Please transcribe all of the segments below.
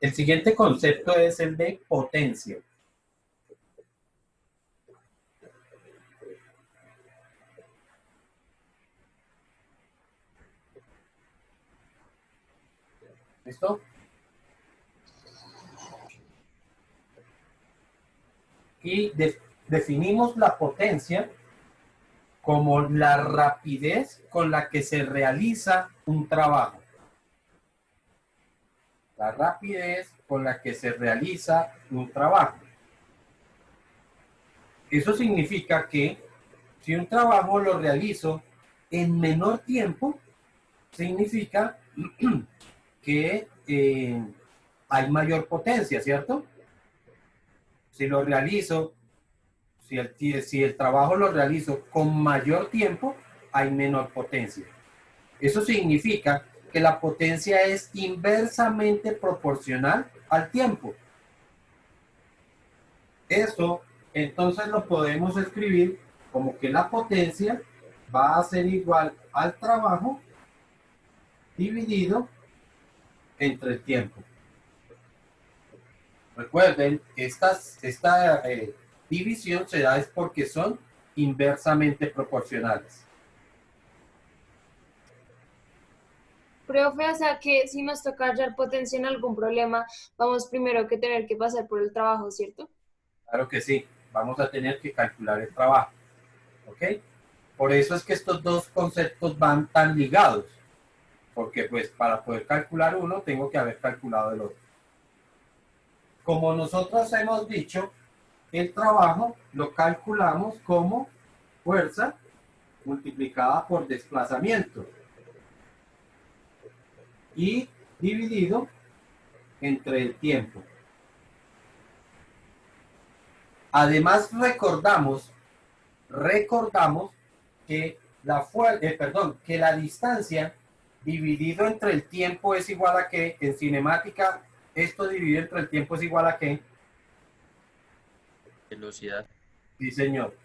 El siguiente concepto es el de potencia. ¿Listo? Y definimos la potencia como la rapidez con la que se realiza un trabajo. La rapidez con la que se realiza un trabajo. Eso significa que si un trabajo lo realizo en menor tiempo, significa que hay mayor potencia, ¿cierto? Si lo realizo, si el trabajo lo realizo con mayor tiempo, hay menor potencia. Eso significa que la potencia es inversamente proporcional al tiempo. Eso entonces lo podemos escribir como que la potencia va a ser igual al trabajo dividido entre el tiempo. Recuerden, esta división se da es porque son inversamente proporcionales. Profe, o sea que si nos toca hallar potencia en algún problema, vamos primero que tener que pasar por el trabajo, ¿cierto? Claro que sí, vamos a tener que calcular el trabajo. ¿Ok? Por eso es que estos dos conceptos van tan ligados. Porque pues para poder calcular uno, tengo que haber calculado el otro. Como nosotros hemos dicho, el trabajo lo calculamos como fuerza multiplicada por desplazamiento y dividido entre el tiempo. Además recordamos que que la distancia dividido entre el tiempo es igual a que en cinemática esto dividido entre el tiempo es igual a que Velocidad. sí señor.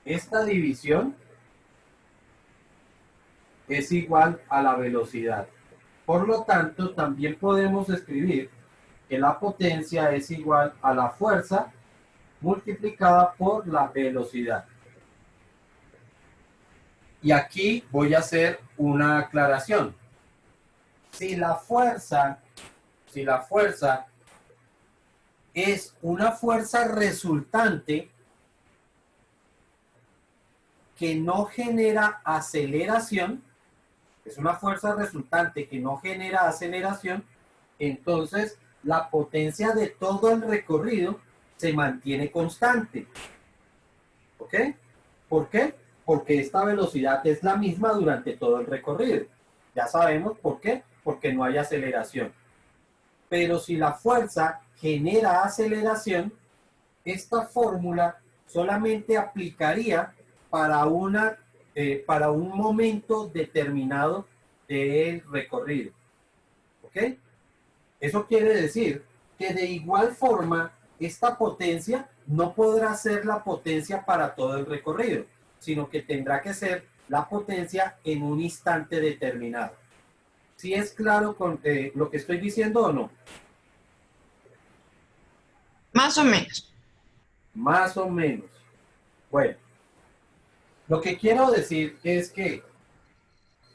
Esta división es igual a la velocidad. Por lo tanto, también podemos escribir que la potencia es igual a la fuerza multiplicada por la velocidad. Y aquí voy a hacer una aclaración. Si la fuerza es una fuerza resultante que no genera aceleración, es una fuerza resultante que no genera aceleración, entonces la potencia de todo el recorrido se mantiene constante. ¿Ok? ¿Por qué? Porque esta velocidad es la misma durante todo el recorrido. Ya sabemos por qué, porque no hay aceleración. Pero si la fuerza genera aceleración, esta fórmula solamente aplicaría para un momento determinado del recorrido. ¿Ok? Eso quiere decir que de igual forma esta potencia no podrá ser la potencia para todo el recorrido, sino que tendrá que ser la potencia en un instante determinado. ¿Sí es claro con lo que estoy diciendo o no? Más o menos. Más o menos. Bueno, lo que quiero decir es que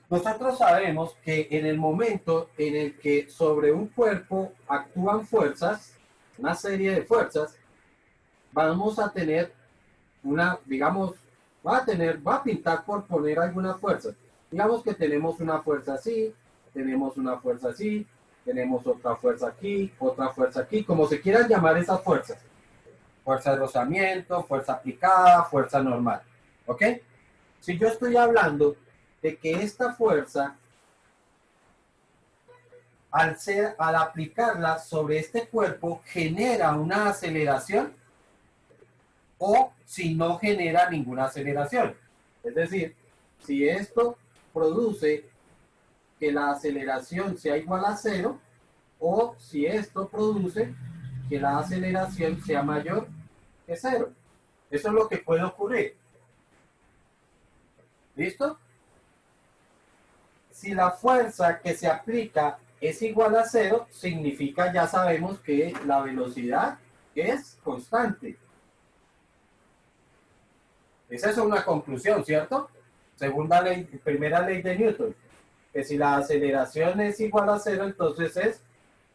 nosotros sabemos que en el momento en el que sobre un cuerpo actúan fuerzas, una serie de fuerzas, vamos a tener digamos, va a pintar por poner alguna fuerza. Digamos que tenemos una fuerza así, tenemos una fuerza así, tenemos otra fuerza aquí, como se quieran llamar esas fuerzas. Fuerza de rozamiento, fuerza aplicada, fuerza normal. ¿Ok? Si yo estoy hablando de que esta fuerza, al aplicarla sobre este cuerpo, genera una aceleración, o si no genera ninguna aceleración. Es decir, si esto produce que la aceleración sea igual a cero, o si esto produce que la aceleración sea mayor que cero. Eso es lo que puede ocurrir. ¿Listo? Si la fuerza que se aplica es igual a cero, significa, ya sabemos que la velocidad es constante. Esa es una conclusión, ¿cierto? Segunda ley, primera ley de Newton, que si la aceleración es igual a cero, entonces es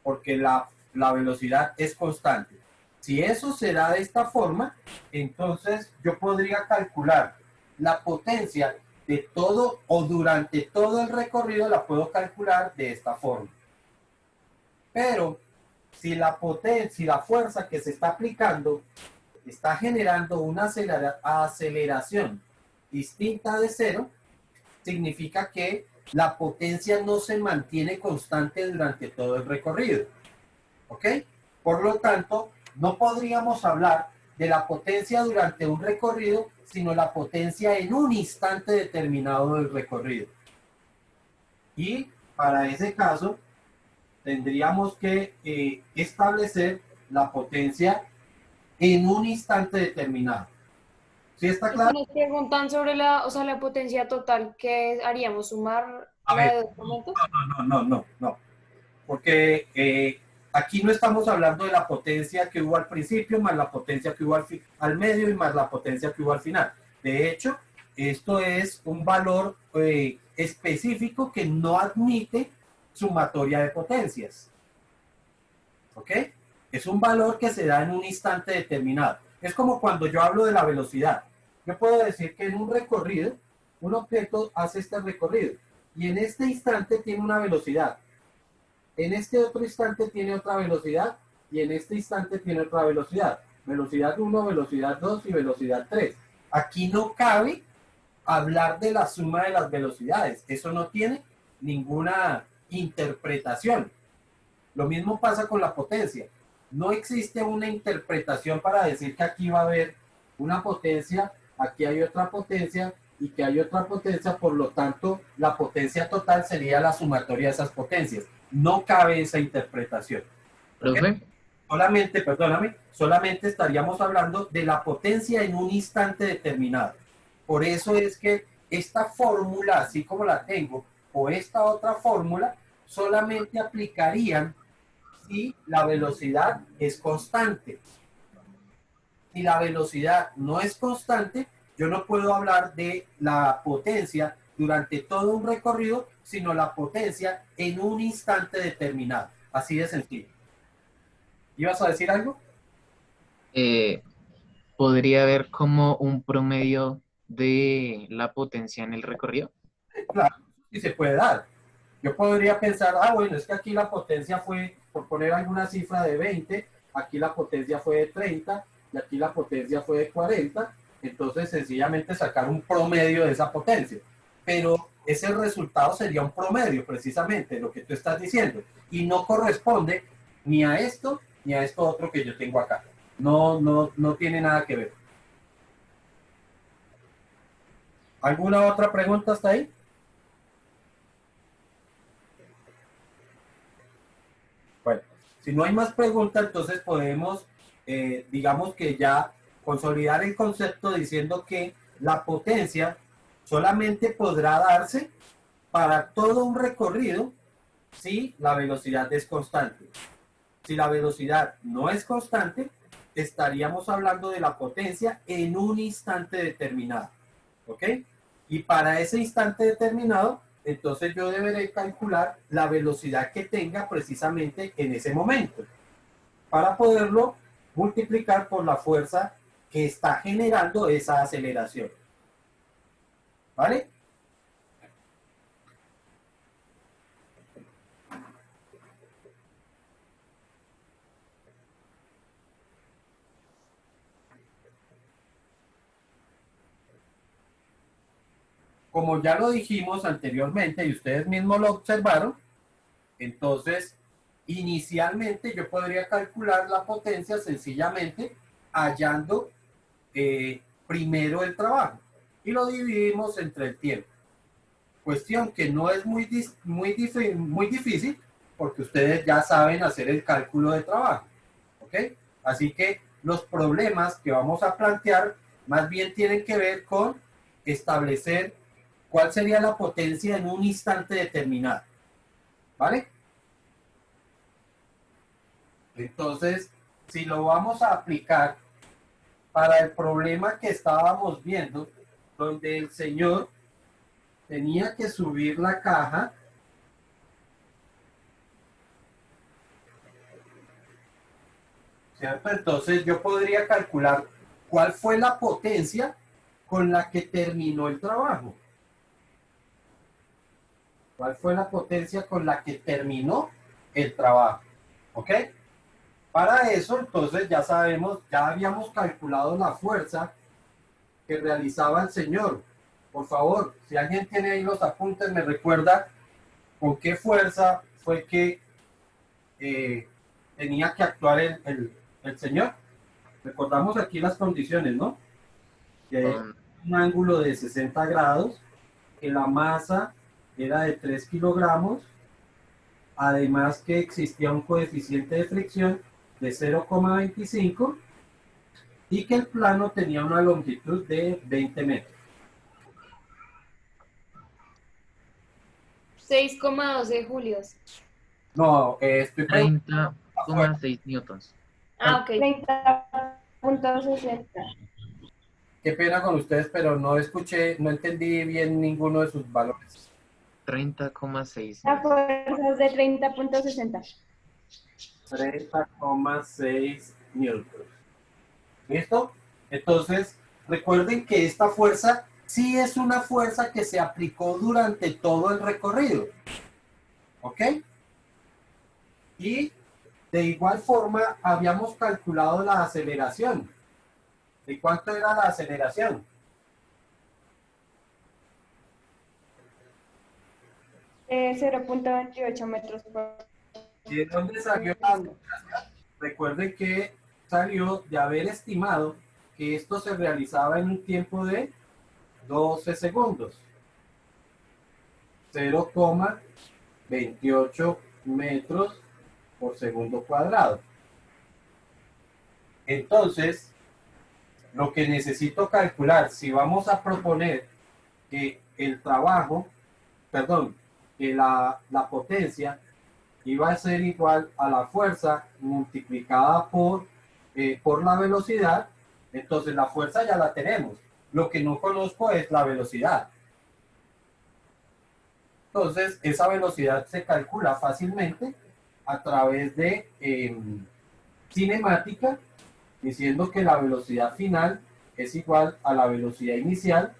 porque la velocidad es constante. Si eso se da de esta forma, entonces yo podría calcular la potencia de todo o durante todo el recorrido la puedo calcular de esta forma. Pero si la potencia, si la fuerza que se está aplicando está generando una aceleración distinta de cero, significa que la potencia no se mantiene constante durante todo el recorrido. ¿Ok? Por lo tanto, no podríamos hablar de la potencia durante un recorrido, sino la potencia en un instante determinado del recorrido. Y para ese caso, tendríamos que establecer la potencia en un instante determinado. ¿Sí está Y claro? si nos preguntan sobre la, o sea, la potencia total, ¿qué haríamos? ¿Sumar A la ver, de dos momentos? no. Porque aquí no estamos hablando de la potencia que hubo al principio, más la potencia que hubo al medio y más la potencia que hubo al final. De hecho, esto es un valor específico que no admite sumatoria de potencias. ¿Ok? Es un valor que se da en un instante determinado. Es como cuando yo hablo de la velocidad. Yo puedo decir que en un recorrido, un objeto hace este recorrido y en este instante tiene una velocidad. En este otro instante tiene otra velocidad y en este instante tiene otra velocidad. Velocidad 1, velocidad 2 y velocidad 3. Aquí no cabe hablar de la suma de las velocidades. Eso no tiene ninguna interpretación. Lo mismo pasa con la potencia. No existe una interpretación para decir que aquí va a haber una potencia, aquí hay otra potencia y que hay otra potencia, por lo tanto, la potencia total sería la sumatoria de esas potencias. No cabe esa interpretación. ¿Okay? Profe, Solamente estaríamos hablando de la potencia en un instante determinado. Por eso es que esta fórmula, así como la tengo, o esta otra fórmula, solamente aplicarían si la velocidad es constante. Si la velocidad no es constante, yo no puedo hablar de la potencia durante todo un recorrido, sino la potencia en un instante determinado. Así de sencillo. ¿Ibas a decir algo? eh, ¿podría haber como un promedio de la potencia en el recorrido? Claro, y se puede dar. Yo podría pensar, bueno, es que aquí la potencia fue, por poner alguna cifra de 20, aquí la potencia fue de 30 y aquí la potencia fue de 40, entonces sencillamente sacar un promedio de esa potencia. Pero ese resultado sería un promedio, precisamente, lo que tú estás diciendo, y no corresponde ni a esto ni a esto otro que yo tengo acá. No tiene nada que ver. ¿Alguna otra pregunta hasta ahí? Bueno, si no hay más preguntas, entonces podemos, digamos que ya consolidar el concepto diciendo que la potencia solamente podrá darse para todo un recorrido si la velocidad es constante. Si la velocidad no es constante, estaríamos hablando de la potencia en un instante determinado. ¿Ok? Y para ese instante determinado, entonces yo deberé calcular la velocidad que tenga precisamente en ese momento para poderlo multiplicar por la fuerza que está generando esa aceleración. ¿Vale? Como ya lo dijimos anteriormente y ustedes mismos lo observaron, entonces inicialmente yo podría calcular la potencia sencillamente hallando primero el trabajo y lo dividimos entre el tiempo. Cuestión que no es muy difícil porque ustedes ya saben hacer el cálculo de trabajo. ¿Ok? Así que los problemas que vamos a plantear más bien tienen que ver con establecer cuál sería la potencia en un instante determinado. ¿Vale? Entonces, si lo vamos a aplicar para el problema que estábamos viendo, donde el señor tenía que subir la caja, ¿cierto? Entonces yo podría calcular cuál fue la potencia con la que terminó el trabajo. ¿Cuál fue la potencia con la que terminó el trabajo? ¿Ok? Para eso, entonces, ya sabemos, ya habíamos calculado la fuerza que realizaba el señor. Por favor, si alguien tiene ahí los apuntes, me recuerda con qué fuerza fue que tenía que actuar el señor. Recordamos aquí las condiciones, ¿no? Que Con un ángulo de 60 grados, que la masa era de 3 kilogramos, además que existía un coeficiente de fricción de 0,25 y que el plano tenía una longitud de 20 metros. 6,12 julios. No, estoy preguntando la fuerza. 30,6 newtons. Ah, ok. 30.60. Qué pena con ustedes, pero no escuché, no entendí bien ninguno de sus valores. 30,6 La newtons. fuerza es de 30.60. 30,6 newtons. ¿Listo? Entonces, recuerden que esta fuerza sí es una fuerza que se aplicó durante todo el recorrido. ¿Ok? Y de igual forma habíamos calculado la aceleración. ¿De cuánto era la aceleración? De 0.28 metros por ¿Y de dónde salió la aceleración? Recuerden que salió de haber estimado que esto se realizaba en un tiempo de 12 segundos. 0,28 metros por segundo cuadrado. Entonces, lo que necesito calcular, si vamos a proponer que el trabajo, perdón, que la potencia iba a ser igual a la fuerza multiplicada por la velocidad, entonces la fuerza ya la tenemos. Lo que no conozco es la velocidad. Entonces, esa velocidad se calcula fácilmente a través de cinemática, diciendo que la velocidad final es igual a la velocidad inicial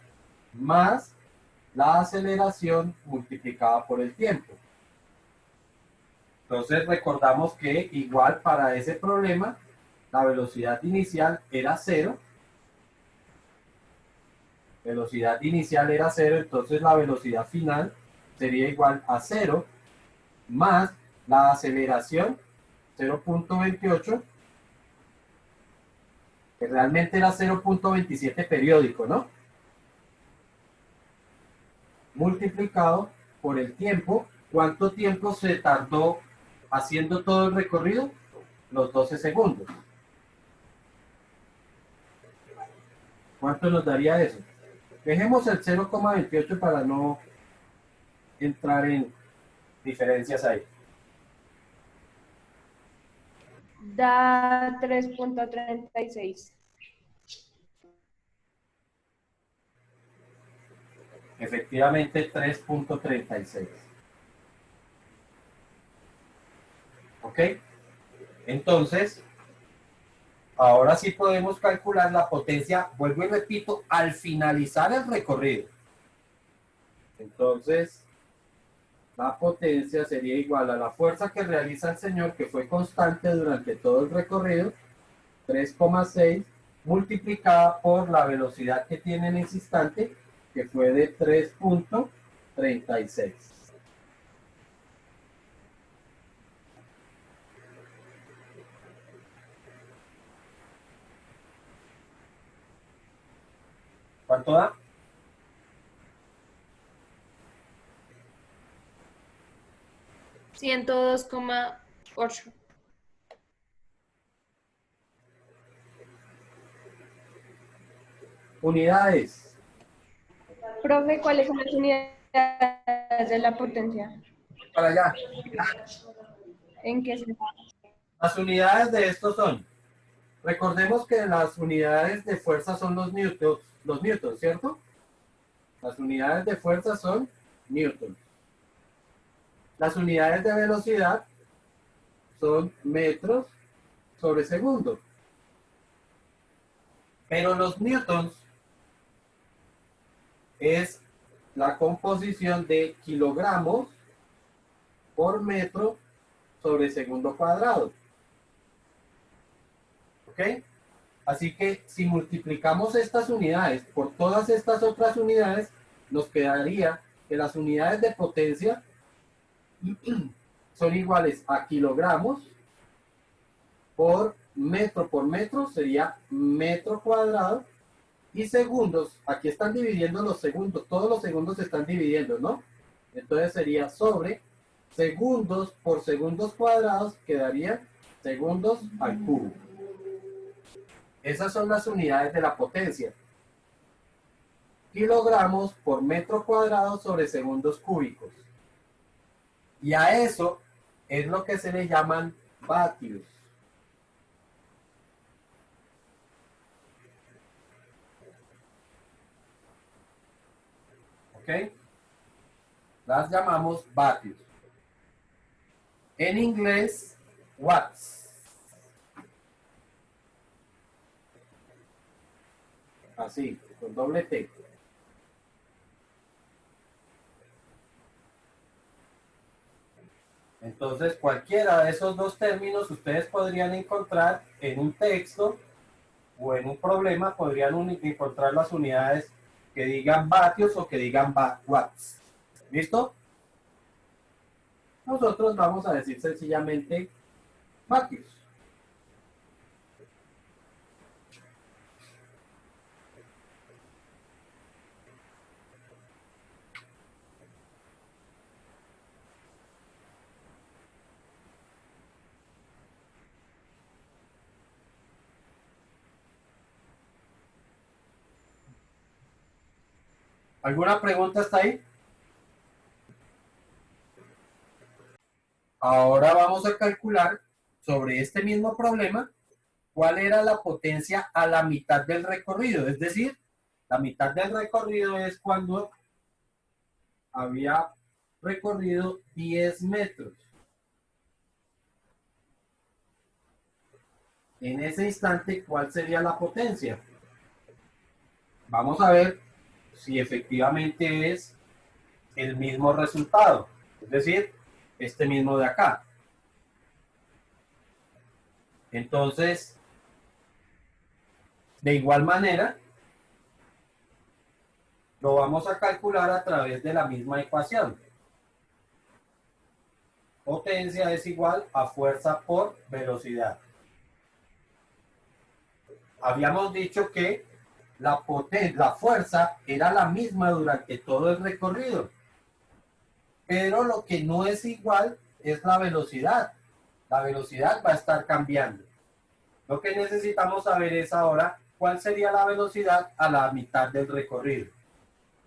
más la aceleración multiplicada por el tiempo. Entonces recordamos que igual para ese problema la velocidad inicial era 0. Velocidad inicial era 0, entonces la velocidad final sería igual a 0 más la aceleración 0.28, que realmente era 0.27 periódico, ¿no? Multiplicado por el tiempo. ¿Cuánto tiempo se tardó haciendo todo el recorrido? Los 12 segundos. ¿Cuánto nos daría eso? Dejemos el 0,28 para no entrar en diferencias ahí. da 3.36. Efectivamente, 3.36. ¿Ok? Entonces, ahora sí podemos calcular la potencia, vuelvo y repito, al finalizar el recorrido. Entonces, la potencia sería igual a la fuerza que realiza el señor, que fue constante durante todo el recorrido, 3,6, multiplicada por la velocidad que tiene en ese instante, que fue de 3.36. ¿Cuánto da? $102,8. Unidades. Profe, ¿cuáles son las unidades de la potencia? Para allá. ¿En qué se Las unidades de estos son, recordemos que las unidades de fuerza son los newtons, ¿cierto? Las unidades de fuerza son newtons. Las unidades de velocidad son metros sobre segundo. Pero los newtons es la composición de kilogramos por metro sobre segundo cuadrado. ¿Ok? Así que si multiplicamos estas unidades por todas estas otras unidades, nos quedaría que las unidades de potencia son iguales a kilogramos por metro sería metro cuadrado, y segundos, aquí están dividiendo los segundos, todos los segundos se están dividiendo, ¿no? Entonces sería sobre segundos por segundos cuadrados, quedaría segundos al cubo. Esas son las unidades de la potencia. Kilogramos por metro cuadrado sobre segundos cúbicos. Y a eso es lo que se le llaman vatios. ¿Ok? Las llamamos vatios. En inglés, watts. Así, con doble T. Entonces, cualquiera de esos dos términos ustedes podrían encontrar en un texto o en un problema, podrían encontrar las unidades que digan vatios o que digan watts. ¿Listo? Nosotros vamos a decir sencillamente vatios. ¿Alguna pregunta hasta ahí? Ahora vamos a calcular sobre este mismo problema cuál era la potencia a la mitad del recorrido. Es decir, la mitad del recorrido es cuando había recorrido 10 metros. En ese instante, ¿cuál sería la potencia? Vamos a ver si efectivamente es el mismo resultado, es decir, este mismo de acá. Entonces, de igual manera, lo vamos a calcular a través de la misma ecuación. Potencia es igual a fuerza por velocidad. Habíamos dicho que la fuerza era la misma durante todo el recorrido, pero lo que no es igual es la velocidad. La velocidad va a estar cambiando. Lo que necesitamos saber es ahora cuál sería la velocidad a la mitad del recorrido.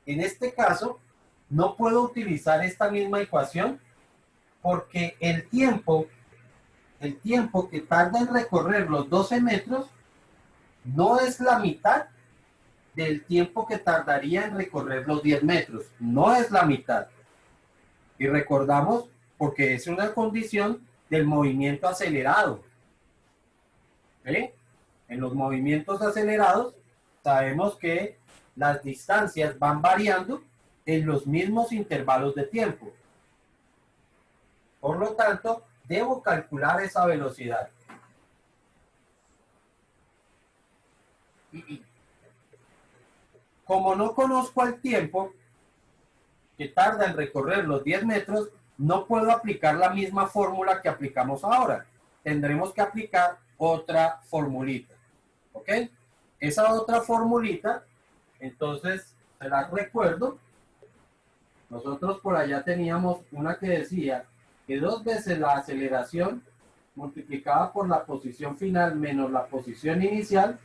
En este caso, no puedo utilizar esta misma ecuación porque el tiempo que tarda en recorrer los 12 metros no es la mitad del tiempo que tardaría en recorrer los 10 metros. No es la mitad. Y recordamos, porque es una condición del movimiento acelerado. ¿Sí? En los movimientos acelerados sabemos que las distancias van variando en los mismos intervalos de tiempo. Por lo tanto, debo calcular esa velocidad. Como no conozco el tiempo que tarda en recorrer los 10 metros, no puedo aplicar la misma fórmula que aplicamos ahora. Tendremos que aplicar otra formulita. ¿Ok? Esa otra formulita, entonces, se la recuerdo. Nosotros por allá teníamos una que decía que 2 veces la aceleración multiplicada por la posición final menos la posición inicial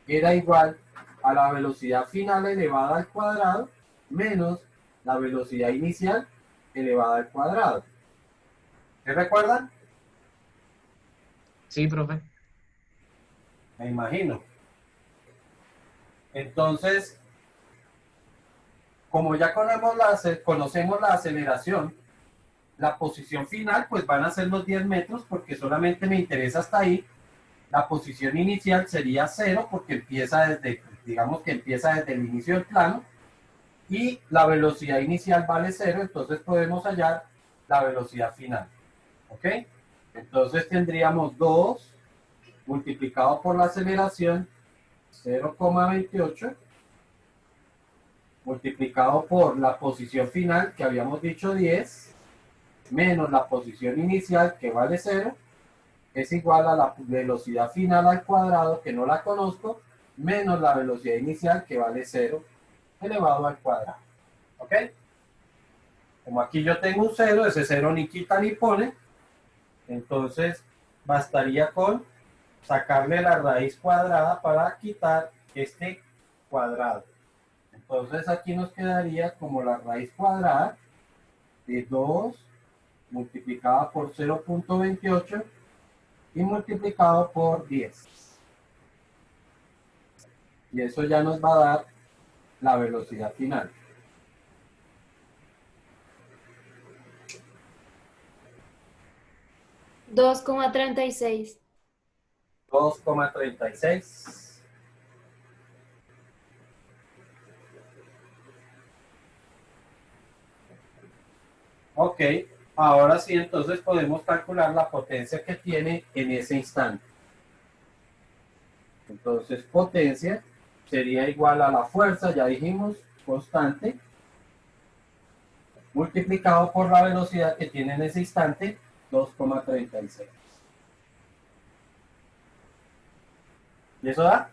era igual a la velocidad final elevada al cuadrado menos la velocidad inicial elevada al cuadrado. ¿Se recuerdan? Sí, profe. Me imagino. Entonces, como ya conocemos la aceleración, la posición final, pues van a ser los 10 metros, porque solamente me interesa hasta ahí. La posición inicial sería 0, porque empieza desde, digamos que empieza desde el inicio del plano, y la velocidad inicial vale 0, entonces podemos hallar la velocidad final. ¿Ok? Entonces tendríamos 2 multiplicado por la aceleración, 0,28, multiplicado por la posición final, que habíamos dicho 10, menos la posición inicial, que vale 0, es igual a la velocidad final al cuadrado, que no la conozco, menos la velocidad inicial, que vale 0, elevado al cuadrado. ¿Ok? Como aquí yo tengo un 0, ese 0 ni quita ni pone, entonces bastaría con sacarle la raíz cuadrada para quitar este cuadrado. Entonces aquí nos quedaría como la raíz cuadrada de 2 multiplicada por 0,28 y multiplicado por 10. Y eso ya nos va a dar la velocidad final. $2,36. 2,36. Ok, ahora sí, entonces podemos calcular la potencia que tiene en ese instante. Entonces, potencia sería igual a la fuerza, ya dijimos, constante, multiplicado por la velocidad que tiene en ese instante, 2,36. ¿Y eso da?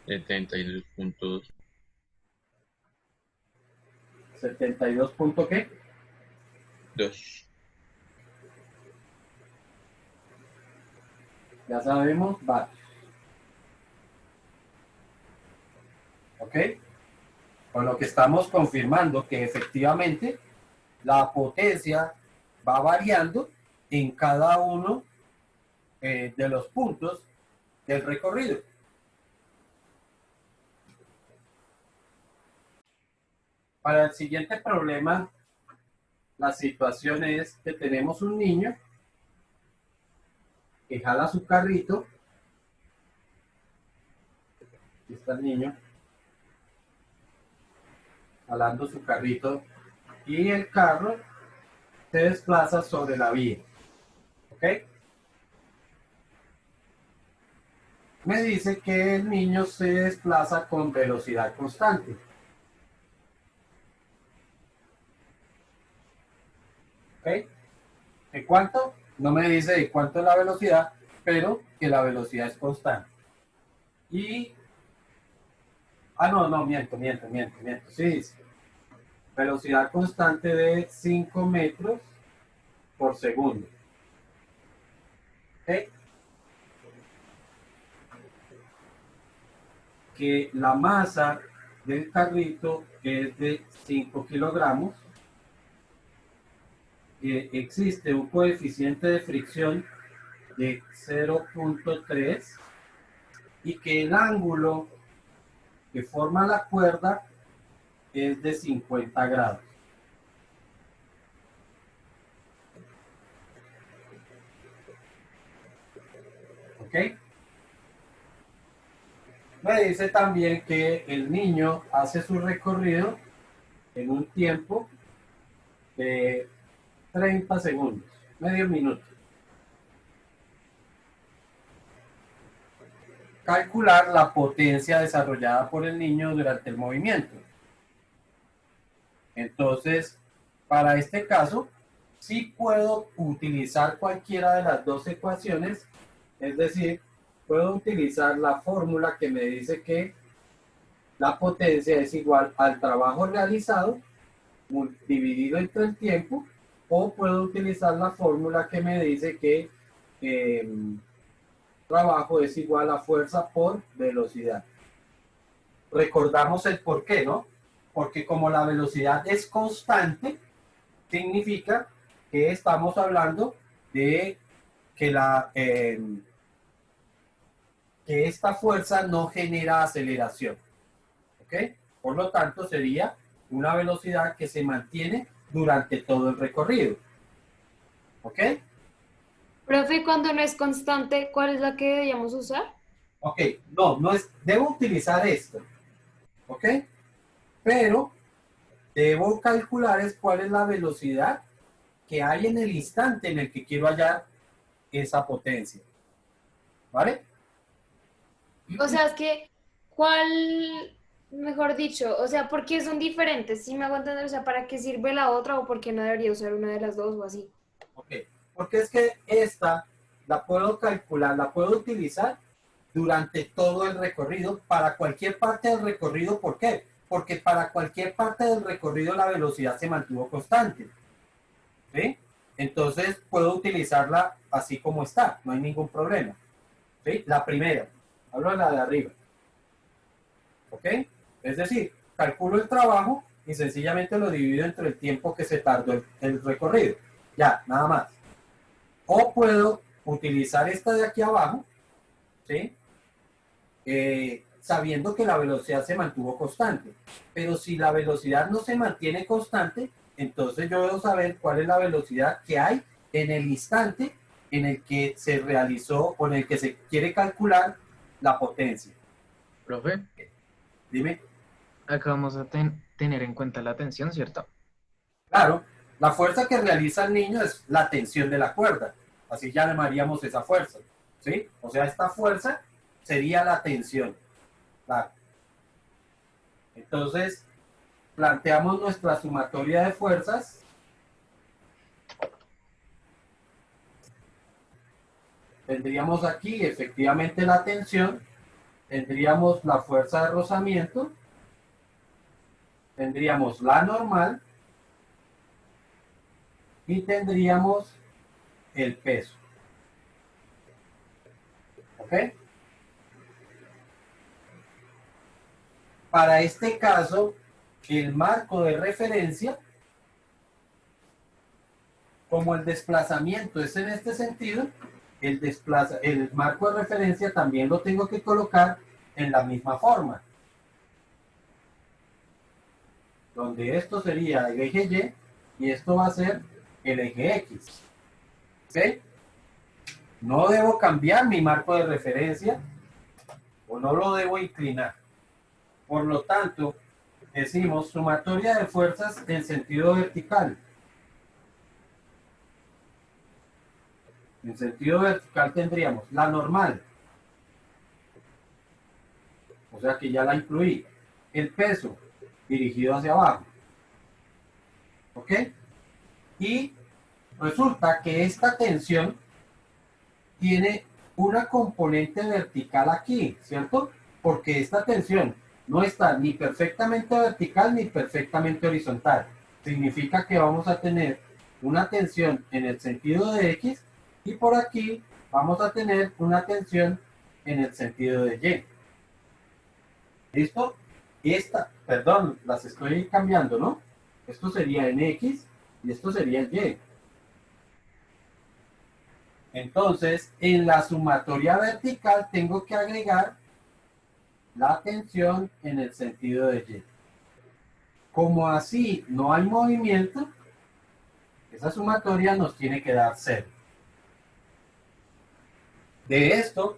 72.2. 72 punto ¿qué? 2. Ya sabemos, vatios. ¿Ok? Con lo que estamos confirmando que efectivamente la potencia va variando en cada uno de los puntos del recorrido. Para el siguiente problema, la situación es que tenemos un niño que jala su carrito. Aquí está el niño jalando su carrito y el carro se desplaza sobre la vía. ¿Ok? Me dice que el niño se desplaza con velocidad constante. ¿Ok? ¿De cuánto? No me dice de cuánto es la velocidad, pero que la velocidad es constante. Y... no, miento. Sí dice. Velocidad constante de 5 metros por segundo. ¿Ok? Que la masa del carrito es de 5 kilogramos. Que existe un coeficiente de fricción de 0,3 y que el ángulo que forma la cuerda es de 50 grados. ¿Ok? Me dice también que el niño hace su recorrido en un tiempo de 30 segundos, medio minuto. Calcular la potencia desarrollada por el niño durante el movimiento. Entonces, para este caso, sí puedo utilizar cualquiera de las dos ecuaciones, es decir, puedo utilizar la fórmula que me dice que la potencia es igual al trabajo realizado dividido entre el tiempo, o puedo utilizar la fórmula que me dice que trabajo es igual a fuerza por velocidad. Recordamos el por qué, ¿no? Porque como la velocidad es constante, significa que estamos hablando de que, que esta fuerza no genera aceleración. ¿Ok? Por lo tanto, sería una velocidad que se mantiene durante todo el recorrido. ¿Ok? Profe, cuando no es constante, ¿cuál es la que deberíamos usar? Ok, no es, debo utilizar esto. ¿Ok? Pero debo calcular es cuál es la velocidad que hay en el instante en el que quiero hallar esa potencia. ¿Vale? O sea, es que, ¿cuál, mejor dicho, o sea, por qué son diferentes? ¿Sí me hago entender? O sea, ¿para qué sirve la otra o por qué no debería usar una de las dos o así? Ok, porque es que esta la puedo calcular, la puedo utilizar durante todo el recorrido, para cualquier parte del recorrido. ¿Por qué? Porque para cualquier parte del recorrido la velocidad se mantuvo constante. ¿Sí? Entonces puedo utilizarla así como está, no hay ningún problema. ¿Sí? La primera, hablo de la de arriba. ¿Ok? Es decir, calculo el trabajo y sencillamente lo divido entre el tiempo que se tardó el recorrido. Ya, nada más. O puedo utilizar esta de aquí abajo, ¿sí? Sabiendo que la velocidad se mantuvo constante. Pero si la velocidad no se mantiene constante, entonces yo debo saber cuál es la velocidad que hay en el instante en el que se realizó o en el que se quiere calcular la potencia. Profe, Dime. acá vamos a tener en cuenta la tensión, ¿cierto? Claro, la fuerza que realiza el niño es la tensión de la cuerda. Así ya llamaríamos esa fuerza. ¿Sí? O sea, esta fuerza sería la tensión. Claro. Entonces, planteamos nuestra sumatoria de fuerzas. Tendríamos aquí efectivamente la tensión, tendríamos la fuerza de rozamiento, tendríamos la normal y tendríamos el peso. ¿Ok? Para este caso, el marco de referencia, como el desplazamiento es en este sentido, el marco de referencia también lo tengo que colocar en la misma forma. Donde esto sería el eje Y y esto va a ser el eje X. ¿Ok? No debo cambiar mi marco de referencia o no lo debo inclinar. Por lo tanto, decimos sumatoria de fuerzas en sentido vertical. En sentido vertical tendríamos la normal, o sea que ya la incluí. El peso dirigido hacia abajo. ¿Ok? Y resulta que esta tensión tiene una componente vertical aquí, ¿cierto? Porque esta tensión no está ni perfectamente vertical ni perfectamente horizontal. Significa que vamos a tener una tensión en el sentido de X y por aquí vamos a tener una tensión en el sentido de Y. ¿Listo? Perdón, las estoy cambiando, ¿no? Esto sería en X y esto sería en Y. Entonces, en la sumatoria vertical tengo que agregar la tensión en el sentido de Y. Como así no hay movimiento, esa sumatoria nos tiene que dar 0. De esto,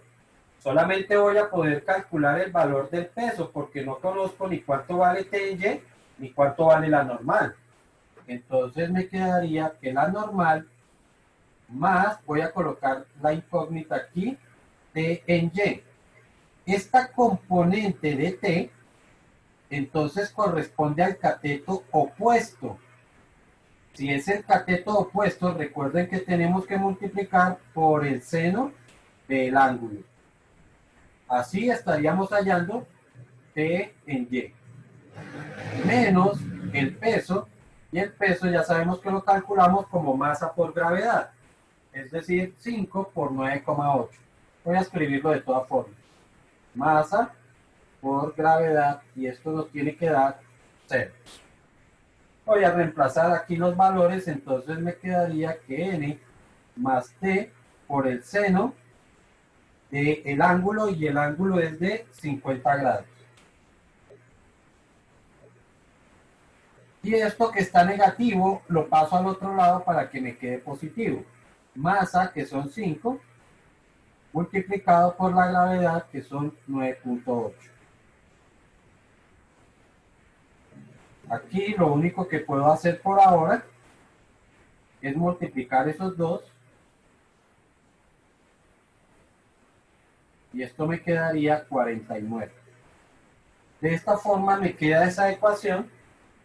solamente voy a poder calcular el valor del peso porque no conozco ni cuánto vale T en Y ni cuánto vale la normal. Entonces me quedaría que la normal más, voy a colocar la incógnita aquí, T en Y. Esta componente de T, entonces corresponde al cateto opuesto. Si es el cateto opuesto, recuerden que tenemos que multiplicar por el seno del ángulo. Así estaríamos hallando T en Y. Menos el peso, y el peso ya sabemos que lo calculamos como masa por gravedad. Es decir, 5 por 9,8. Voy a escribirlo de todas formas. Masa por gravedad, y esto nos tiene que dar 0. Voy a reemplazar aquí los valores, entonces me quedaría que n más t por el seno del ángulo, y el ángulo es de 50 grados. Y esto que está negativo lo paso al otro lado para que me quede positivo. Masa, que son 5, multiplicado por la gravedad, que son 9.8. Aquí lo único que puedo hacer por ahora es multiplicar esos dos. Y esto me quedaría 49. De esta forma me queda esa ecuación,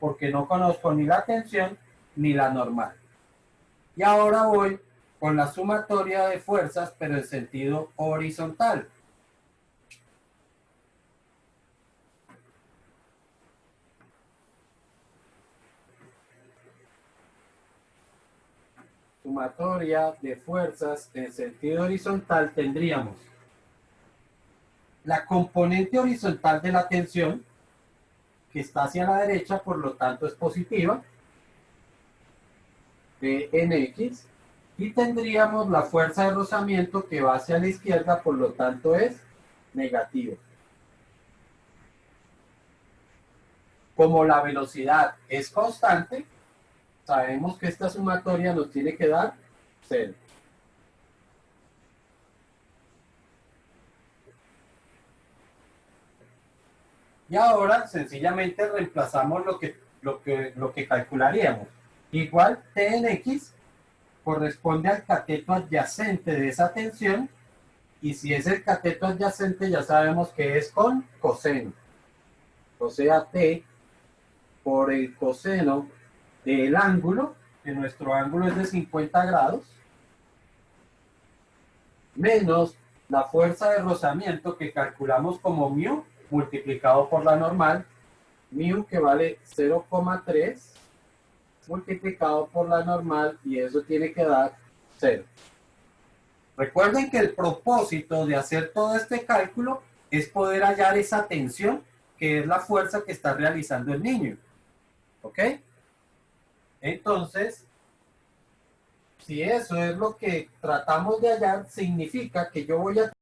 porque no conozco ni la tensión ni la normal. Y ahora voy con la sumatoria de fuerzas, pero en sentido horizontal. Sumatoria de fuerzas en sentido horizontal tendríamos la componente horizontal de la tensión, que está hacia la derecha, por lo tanto es positiva, de nx, y tendríamos la fuerza de rozamiento que va hacia la izquierda, por lo tanto es negativa. Como la velocidad es constante, sabemos que esta sumatoria nos tiene que dar 0. Y ahora sencillamente reemplazamos lo que calcularíamos. Igual T en X corresponde al cateto adyacente de esa tensión, y si es el cateto adyacente ya sabemos que es con coseno. O sea, T por el coseno del ángulo, que nuestro ángulo es de 50 grados, menos la fuerza de rozamiento que calculamos como mu, multiplicado por la normal, mu que vale 0,3 multiplicado por la normal, y eso tiene que dar 0. Recuerden que el propósito de hacer todo este cálculo es poder hallar esa tensión, que es la fuerza que está realizando el niño. ¿Ok? Entonces, si eso es lo que tratamos de hallar, significa que yo voy a